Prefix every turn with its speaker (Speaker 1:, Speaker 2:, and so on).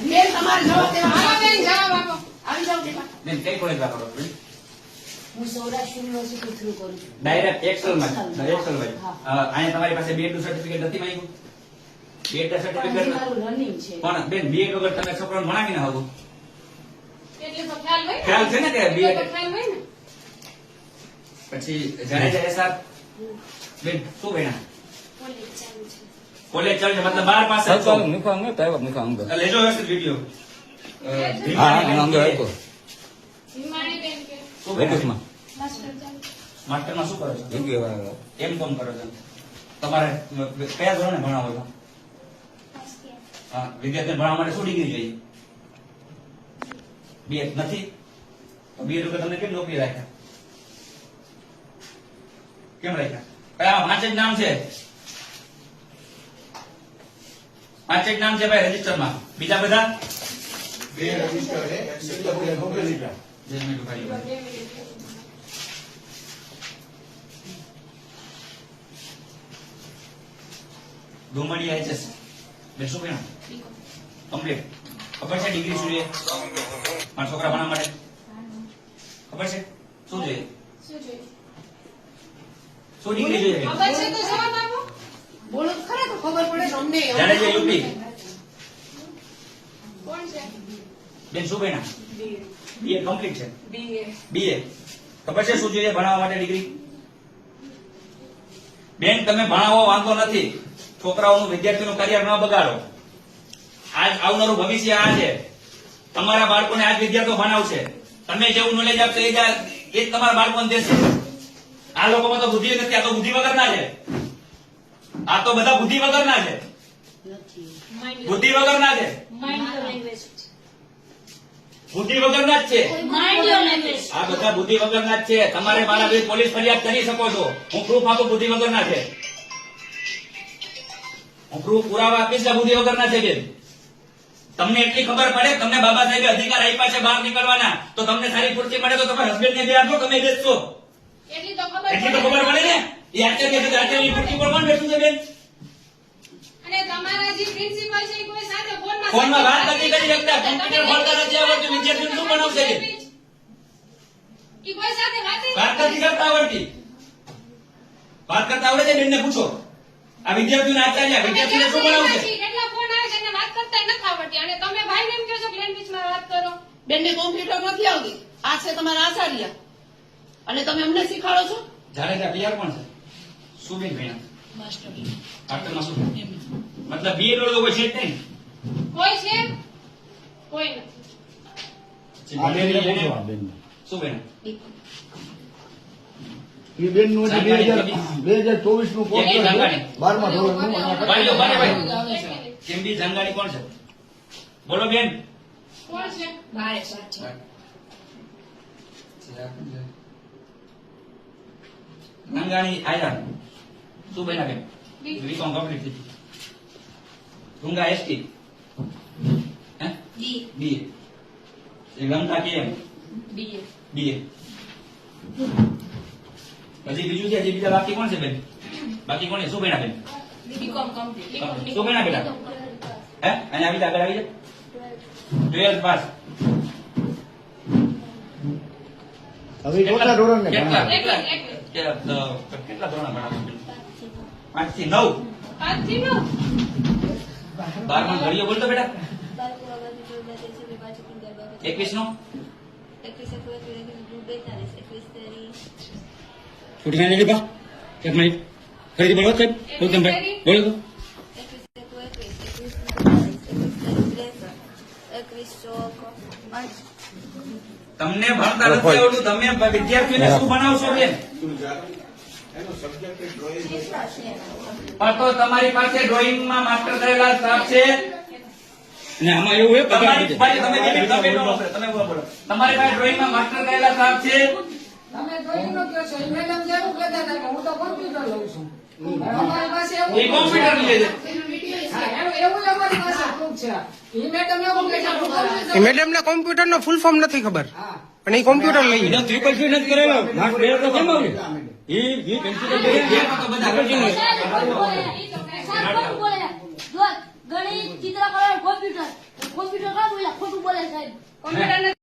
Speaker 1: બેન તમારે જવાબ દેવા. હાલો બેન જવાબ આપો. આવી જાવ બેન.
Speaker 2: બેન કઈ કોલેજ વાપરો છો?
Speaker 1: હું સૌરાષ્ટ્ર યુનિવર્સિટી થ્રુ કરું છું.
Speaker 2: ડાયરેક્ટ એક્સેલ માં અહીંયા તમારી પાસે B.Ed સર્ટિફિકેટ નથી માંગ્યું? B.Ed સર્ટિફિકેટ
Speaker 1: મારું રનિંગ છે.
Speaker 2: પણ બેન B.Ed વગર તમે છોકરાને ભણાવી ના શકો.
Speaker 3: એટલે તો ખ્યાલ હોય ને?
Speaker 2: ખ્યાલ છે ને કે
Speaker 3: એટલે
Speaker 2: B.Ed
Speaker 3: તો ખ્યાલ હોય ને?
Speaker 2: પછી જાડેજા SR બેન શું ભણ્યા? કોલેજ ચાલુ છે મતલબ 12 પાસે છો. લેજો વ્યવસ્થિત વિડિયો.
Speaker 3: હિમાણી બેન કે
Speaker 2: શું ભણ્યા?
Speaker 3: માસ્ટર ચાલુ.
Speaker 2: માસ્ટરમાં શું કરો છો? M.Com કરો છો. તમારે કયા ધોરણે ભણાવો છો? હા, વિદ્યાર્થીને ભણાવવા માટે શું ડિગ્રી જોઈએ? B.Ed નથી તો B.Ed વગર તમને કેમ નોકરી રાખ્યા? કેમ રાખ્યા? કયા 5 જ નામ છે? 5 જ નામ છે ભાઈ રજીસ્ટરમાં. બીજા બધા
Speaker 4: બે રજીસ્ટર છે એક્સેલ બે કોમ્પ્યુટર.
Speaker 2: જે મેં ઉપાડી લીધા. ડુમડી HS બે શું ભણ્યા? કમ્પ્લીટ. ખબર છે ડિગ્રી શું છે? મારા છોકરા ભણવા માટે ખબર છે શું જોઈએ?
Speaker 3: શું જોઈએ?
Speaker 2: શું ડિગ્રી જોઈએ?
Speaker 3: ખબર છે તો જવાબ આપો.
Speaker 1: બોલો તો ખરા તો ખબર પડે ને અમને.
Speaker 2: જાડેજા યુપી
Speaker 3: કોણ છે?
Speaker 2: બેન શું ભણ્યા? BA કમ્પ્લીટ છે.
Speaker 3: BA.
Speaker 2: ખબર છે શું જોઈએ ભણાવવા માટે ડિગ્રી? બેન તમે ભણાવો વાંધો નથી, છોકરાઓનું વિદ્યાર્થીનું કરિયર ન બગાડો. આજ આવનારું ભવિષ્ય આ છે. તમારા બાળકોને આજ વિદ્યાર્થીઓ ભણાવશે. તમે જેવું નોલેજ આપશો એ જ તમારા બાળકોને દેશે. આ લોકોમાં તો બુદ્ધિ નથી, આ તો બુદ્ધિ વગરના છે. આ તો બધા બુદ્ધિ વગરના છે.
Speaker 1: નથી.
Speaker 2: બુદ્ધિ વગરના છે.
Speaker 3: Mind your language.
Speaker 2: બુદ્ધિ વગરના જ છે.
Speaker 3: Mind your language.
Speaker 2: આ બધા બુદ્ધિ વગરના જ છે. તમારે મારા વિરુદ્ધ પોલીસ ફરિયાદ કરી શકો છો. હું પ્રૂફ આપું બુદ્ધિ વગરના છે. હું પ્રૂફ પુરાવા આપીશ આ બુદ્ધિ વગરના છે બેન. તમને એટલી ખબર પડે, તમને બાબા સાહેબે અધિકાર આપ્યા છે બહાર નીકળવાના, તો તમને સારી ખુરશી મળે તો તમારા હસબન્ડ ને બે આપો, તમે બેસશો.
Speaker 3: એટલી તો ખબર
Speaker 2: એટલી તો ખબર પડે ને. એ આચાર્ય છે, આચાર્યની ખુરશી પર કોણ બેઠું છે બેન?
Speaker 3: અને તમારા જે પ્રિન્સિપલ છે એ કોઈ સાથે
Speaker 2: ફોનમાં વાત નથી કરી શકતા, કમ્પ્યુટર ખોલતા નથી આવડતું, વિદ્યાર્થીઓને શું ભણાવશે બેન?
Speaker 3: ઈ કોઈ સાથે
Speaker 2: વાત નથી કરતા આવડતી. વાત કરતા આવડે છે બેનને પૂછો. આ વિદ્યાર્થીઓને આચાર્ય વિદ્યાર્થીને શું ભણાવશે?
Speaker 3: કેટલા ફોન આવે છે અને વાત કરતા નથી આવડતી અને તમે ભાઈને એમ કહો છો કે લેંગ્વેજમાં વાત કરો.
Speaker 1: બેનને કોમ્પ્યુટર નથી આવતી. આ છે તમારા આચાર્ય અને તમે અમને શીખવાડો છો.
Speaker 2: જાડેજા તૈયાર કોણ છે? શું બેન ભણ્યા?
Speaker 1: માસ્ટર
Speaker 2: માસ્ટરમાં શું? મતલબ B.Ed વાળો કોઈ છે જ નહીં.
Speaker 3: કોઈ છે? કોઈ નથી.
Speaker 4: આ બેનને પૂછો આ બેનને.
Speaker 2: શું બેન?
Speaker 4: એ બેનનું હજી 2024 નું કોર્સ
Speaker 2: એ જાણકારી.
Speaker 4: 12મા ધોરણનું અને આ
Speaker 2: બારીઓ, બારે ભાઈ.
Speaker 3: એક મિનિટ.
Speaker 2: કેમબી જાંગાણી કોણ છે? બોલો બેન.
Speaker 3: કોણ છે?
Speaker 1: બારે સાત છે.
Speaker 2: જાંગાણી આયરા. શું બેના બેન? B.Com કમ્પ્લીટ થઈ. ઢુંગા ST. હે? BA. એ ગમતા કેમ? BA. હજી બીજું છે, હજી બીજા બાકી કોણ છે બેન? બાકી કોણ છે? શું બેના બેન?
Speaker 3: BCom complete.
Speaker 2: શું બેના બેટા? હે? અને આવી જા, આગળ આવી જા. 12th pass.
Speaker 4: હવે કેટલા ધોરણને
Speaker 2: કેટલા?
Speaker 4: ભણાવે?
Speaker 2: કેટલા ધોરણ ભણાવો? 5 થી 9.
Speaker 3: 5 થી 9.
Speaker 2: 12માં ઘડીઓ બોલતો બેટા. 21 નો?
Speaker 5: છૂટી નહીં લીધા એક મિનિટ ફરીથી બોલો સાહેબ ગૌતમભાઈ બોલો તો
Speaker 2: તમને ભણતા નથી આવડતું, તમે વિદ્યાર્થીઓને શું ભણાવશો બેન?
Speaker 4: એનો સબ્જેક્ટ ડ્રોઈંગ
Speaker 2: પણ તો તમારી પાસે ડ્રોઈંગમાં માસ્ટર કરેલા સ્ટાફ છે.
Speaker 5: અને આમાં એવું હોય
Speaker 2: તમારી પાસે તમે બોલો. તમારી પાસે ડ્રોઈંગમાં માસ્ટર કરેલા સ્ટાફ છે.
Speaker 6: તમે ડ્રોઈંગ નો કહો છો, મેડમ જેવું કહેતા હતા કે હું તો કોમ્પ્યુટર લઉં છું. અમારી પાસે
Speaker 2: એ
Speaker 6: એવું
Speaker 2: કોમ્પ્યુટર લે છે.
Speaker 6: હા, એવું જ અમારી પાસે proof છે. ઈ મેડમ એવું કહેતા હતા.
Speaker 7: મેડમ ને કોમ્પ્યુટર નો ફૂલ ફોર્મ નથી ખબર
Speaker 6: હા.
Speaker 7: અને એ કોમ્પ્યુટર લઈ
Speaker 5: બીજા ત્રિપલ સી નથી કરેલો માર્ક્સ બે તો કેમ આવે એ કન્સિડર કરે
Speaker 2: એમાં તો બધા
Speaker 3: ગણિત ચિત્ર કોમ્પ્યુટર સાહેબ કોમ્પ્યુટર